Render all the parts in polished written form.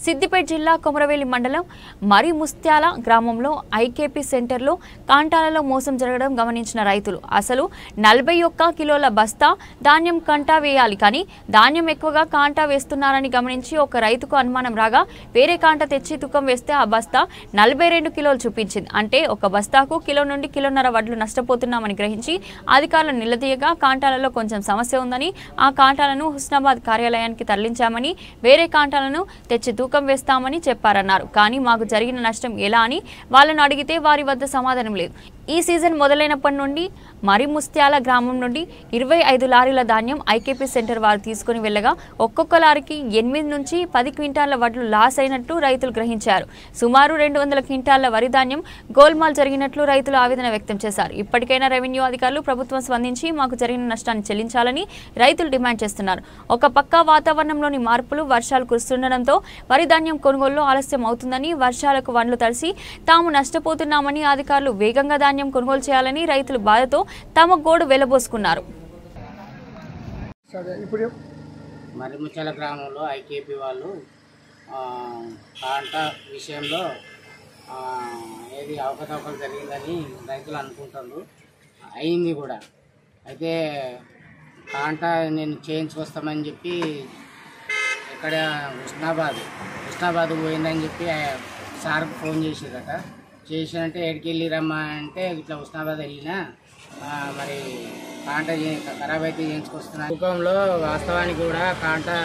సిద్దిపేట జిల్లా కొమరవెల్లి మండలం మరిముస్త్యాల గ్రామంలో ఐకేపీ సెంటర్లో కాంటాలలో మోసం జరగడం గమనించిన రైతులు అసలు 41 కిలోల బస్తా ధాన్యం కంటా వేయాలి కానీ ధాన్యం ఎక్కువగా కాంటా వేస్తున్నారని గమనించి ఒక రైతుకు అనుమానం రాగా వేరే కాంట తెచ్చి తూకం వేస్తే ఆ బస్తా 42 కిలోలు చూపించింది. అంటే ఒక బస్తాకు కిలో నుండి కిలోన్నర వడ్లు నష్టపోతున్నామని గ్రహించి అధికారులు నిలదీయగా కాంటాలలో కొంచెం సమస్య ఉందని ఆ కాంటాలను హుస్నాబాద్ కార్యాలయానికి తరలించామని వేరే కాంటాలను తెచ్చి తూకం వేస్తామని చెప్పారన్నారు. కానీ మాకు జరిగిన నష్టం ఎలా అని వాళ్ళను అడిగితే వారి వద్ద సమాధానం లేదు. ఈ సీజన్ మొదలైనప్పటి నుండి మరిముస్త్యాల గ్రామం నుండి 25 లారీల ధాన్యం ఐకేపీ సెంటర్ వారు తీసుకుని వెళ్ళగా ఒక్కొక్క లారీకి 8 నుంచి 10 క్వింటాల వడ్లు లాస్ అయినట్లు రైతులు గ్రహించారు. సుమారు 200 క్వింటాల వరి ధాన్యం గోల్మాల్ జరిగినట్లు రైతులు ఆవేదన వ్యక్తం చేశారు. ఇప్పటికైనా రెవెన్యూ అధికారులు ప్రభుత్వం స్పందించి మాకు జరిగిన నష్టాన్ని చెల్లించాలని రైతులు డిమాండ్ చేస్తున్నారు. ఒక పక్క వాతావరణంలోని మార్పులు వర్షాలు కురుస్తుండటంతో వరి ధాన్యం కొనుగోలులో ఆలస్యం అవుతుందని వర్షాలకు వడ్లు తడిసి తాము నష్టపోతున్నామని అధికారులు వేగంగా ధాన్యం కొనుగోలు చేయాలని రైతులు బాధతో తమ గోడు వెళ్లబోసుకున్నారు. మరిముచ్చాల గ్రామంలో ఐకేపీ వాళ్ళు కాంటా విషయంలో ఏది అవకతవకలు జరిగిందని రైతులు అనుకుంటున్నారు. అయింది కూడా. అయితే కాంటా నేను చేయించుకొస్తామని చెప్పి ఇక్కడ హుస్నాబాద్ పోయిందని చెప్పి సార్కు ఫోన్ చేసిరట. చేసినంటే ఎక్కడికి వెళ్ళిరమ్మా అంటే ఇట్లా హుస్నాబాద్ వెళ్ళినా మరి కాంటా ఖరాబ్ అయితే చేయించుకొస్తున్నా. తూకంలో వాస్తవానికి కూడా కాంటా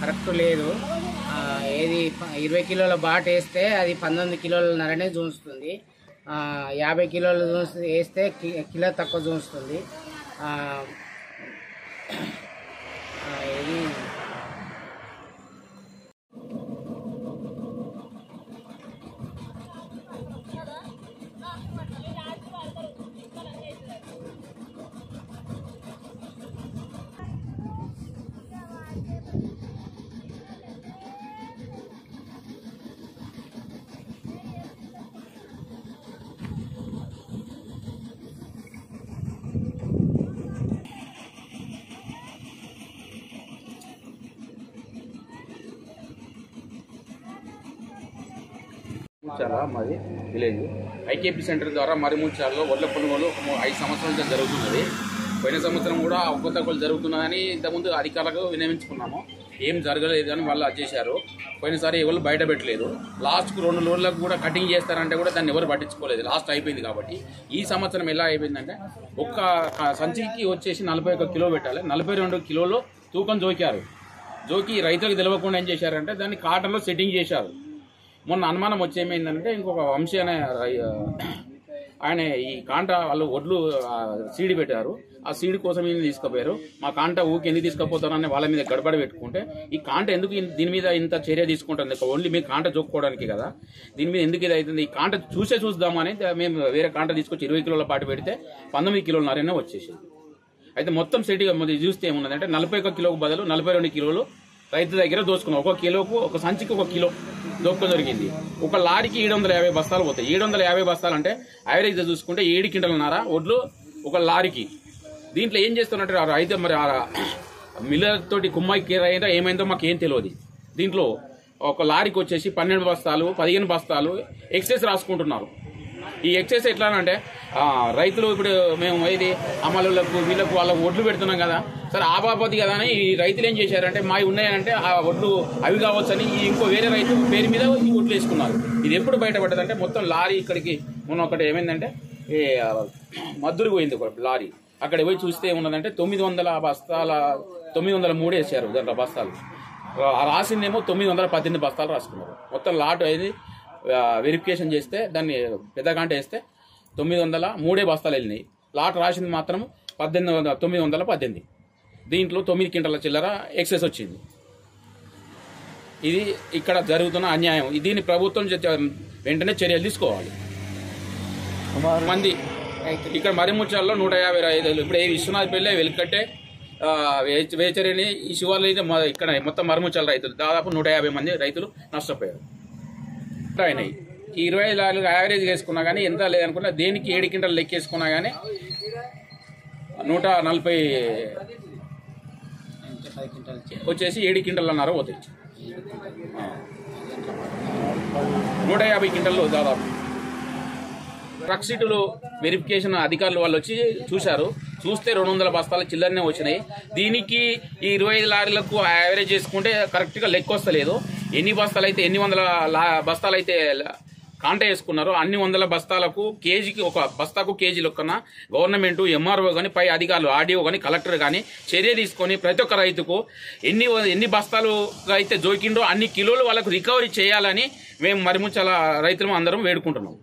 కరెక్ట్ లేదు. ఏది 20 కిలోల బాట్ వేస్తే అది 19 కిలోలన్నరనే చూస్తుంది. 50 కిలోలు వేస్తే కిలో తక్కువ చూస్తుంది. ఇది మాది విలేజ్ ఐకేపీ సెంటర్ ద్వారా మరిముచ్చాలలో వడ్ల కొనుగోలు 5 సంవత్సరాల జరుగుతున్నది. పోయిన సంవత్సరం కూడా అవకతవకలు జరుగుతున్నాయని ఇంతకుముందు అధికారులకు విన్నవించుకున్నాము. ఏం జరగలేదు అని వాళ్ళు చేశారు. పోయినసారి ఎవరు బయట పెట్టలేదు. లాస్ట్కు 2 రోజులకు కూడా కటింగ్ చేస్తారంటే కూడా దాన్ని ఎవరు పట్టించుకోలేదు. లాస్ట్ అయిపోయింది కాబట్టి ఈ సంవత్సరం ఎలా అయిపోయిందంటే ఒక్క సంచికి వచ్చేసి 41 కిలో పెట్టాలి. 42 కిలోలు తూకం జోకి రైతులకు తెలియకుండా ఏం చేశారంటే దాన్ని కాటన్లో సెట్టింగ్ చేశారు. మొన్న అనుమానం వచ్చి ఏమైందంటే ఇంకొక వంశీ అనే ఆయన ఈ కాంట వాళ్ళు ఒడ్లు సీడ్ పెట్టారు. ఆ సీడ్ కోసం ఈయన తీసుకుపోయారు. మా కాంట ఊకి ఎందుకు తీసుకుపోతారని వాళ్ళ మీద గడబడి పెట్టుకుంటే ఈ కాంట ఎందుకు దీని మీద ఇంత చర్య తీసుకుంటుంది, ఓన్లీ మీ కాంట జోక్కోవడానికి కదా, దీని మీద ఎందుకు ఇది అవుతుంది, ఈ కాంట చూద్దామని మేము వేరే కాంట తీసుకొచ్చి 20 కిలోల పాటు పెడితే 19 కిలోలన్నరనే వచ్చేసింది. అయితే మొత్తం సెట్గా చూస్తే ఏమున్నదంటే 41 కిలోకు బదులు 42 కిలోలు రైతు దగ్గర దోచుకున్నాం. ఒక కిలోకు ఒక సంచికి 1 కిలో దొక్క దొరికింది. ఒక లారీకి 750 బస్తాలు పోతాయి. 750 బస్తాలు అంటే యావరేజ్ చూసుకుంటే 7 క్వింటాలన్నర వడ్లు ఒక లారీకి. దీంట్లో ఏం చేస్తున్నట్టు రైతు మరి మిల్లర్ తోటి కుమ్మాయికి ఏమైందో మాకు ఏం తెలియదు. దీంట్లో ఒక లారీకి వచ్చేసి 12 బస్తాలు 15 బస్తాలు ఎక్సెస్ రాసుకుంటున్నారు. ఈ ఎక్సెస్ ఎట్లా అంటే రైతులు ఇప్పుడు మేము ఇది అమలులకు వీళ్ళకు వాళ్ళకు ఒడ్లు పెడుతున్నాం కదా సరే ఆ బాపతి కదా అని ఈ రైతులు ఏం చేశారంటే మావి ఉన్నాయంటే ఆ ఒడ్లు అవి కావచ్చని ఇంకో వేరే రైతు పేరు మీద ఈ ఒడ్లు వేసుకున్నారు. ఇది ఎప్పుడు బయటపడ్డదంటే మొత్తం లారీ ఇక్కడికి మొన్న ఒకటి ఏమైందంటే మద్దూరు పోయింది ఒక లారీ. అక్కడ పోయి చూస్తే ఏమున్నదంటే 900 బస్తాల 903 వేసారు దాంట్లో బస్తాలు. రాసిందేమో 918 బస్తాలు రాసుకున్నారు. మొత్తం లాట్ అనేది వెరిఫికేషన్ చేస్తే దాన్ని పెద్ద గంట వేస్తే 903 బస్తాలు వెళ్ళినాయి. లాట్ రాసింది మాత్రం 918. దీంట్లో 9 క్వింటాల చిల్లర ఎక్సెస్ వచ్చింది. ఇది ఇక్కడ జరుగుతున్న అన్యాయం. దీన్ని ప్రభుత్వం వెంటనే చర్యలు తీసుకోవాలి. మంది ఇక్కడ మరిముచ్చాలలో 150 రైతులు ఇప్పుడు విశ్వనాథపల్లి వెలుకట్టే వేచరిని ఈ శివార్లు అయితే ఇక్కడ మొత్తం మరిముచ్చాల రైతులు దాదాపు 150 మంది రైతులు నష్టపోయారు. అయినాయి 25 లారీలు యావరేజ్ వేసుకున్నా కానీ ఎంత లేదనుకున్నా దేనికి 7 క్వింటాలు లెక్కేసుకున్నా కానీ 140 వచ్చేసి 7 క్వింటాలన్నర పోతాయి. 150 క్వింటాలు దాదాపు. ట్రక్ సీటులు వెరిఫికేషన్ అధికారులు వాళ్ళు వచ్చి చూశారు. చూస్తే 200 బస్తాల చిల్లరనే వచ్చినాయి. దీనికి ఈ 25 లారీలకు యావరేజ్ చేసుకుంటే కరెక్ట్గా లెక్క వస్తలేదు. ఎన్ని బస్తాలు అయితే ఎన్ని వందల బస్తాలు అయితే కాంటా వేసుకున్నారో అన్ని 100 బస్తాలకు కేజీకి ఒక బస్తాకు కేజీ లెక్కన గవర్నమెంట్, ఎంఆర్ఓ కానీ పై అధికారులు, ఆర్డీఓ కానీ కలెక్టర్ కానీ చర్య తీసుకొని ప్రతి ఒక్క రైతుకు ఎన్ని బస్తాలు అయితే జోకిండో అన్ని కిలోలు వాళ్ళకు రికవరీ చేయాలని మేము మరిముచ్చాల రైతులు అందరం వేడుకుంటున్నాం.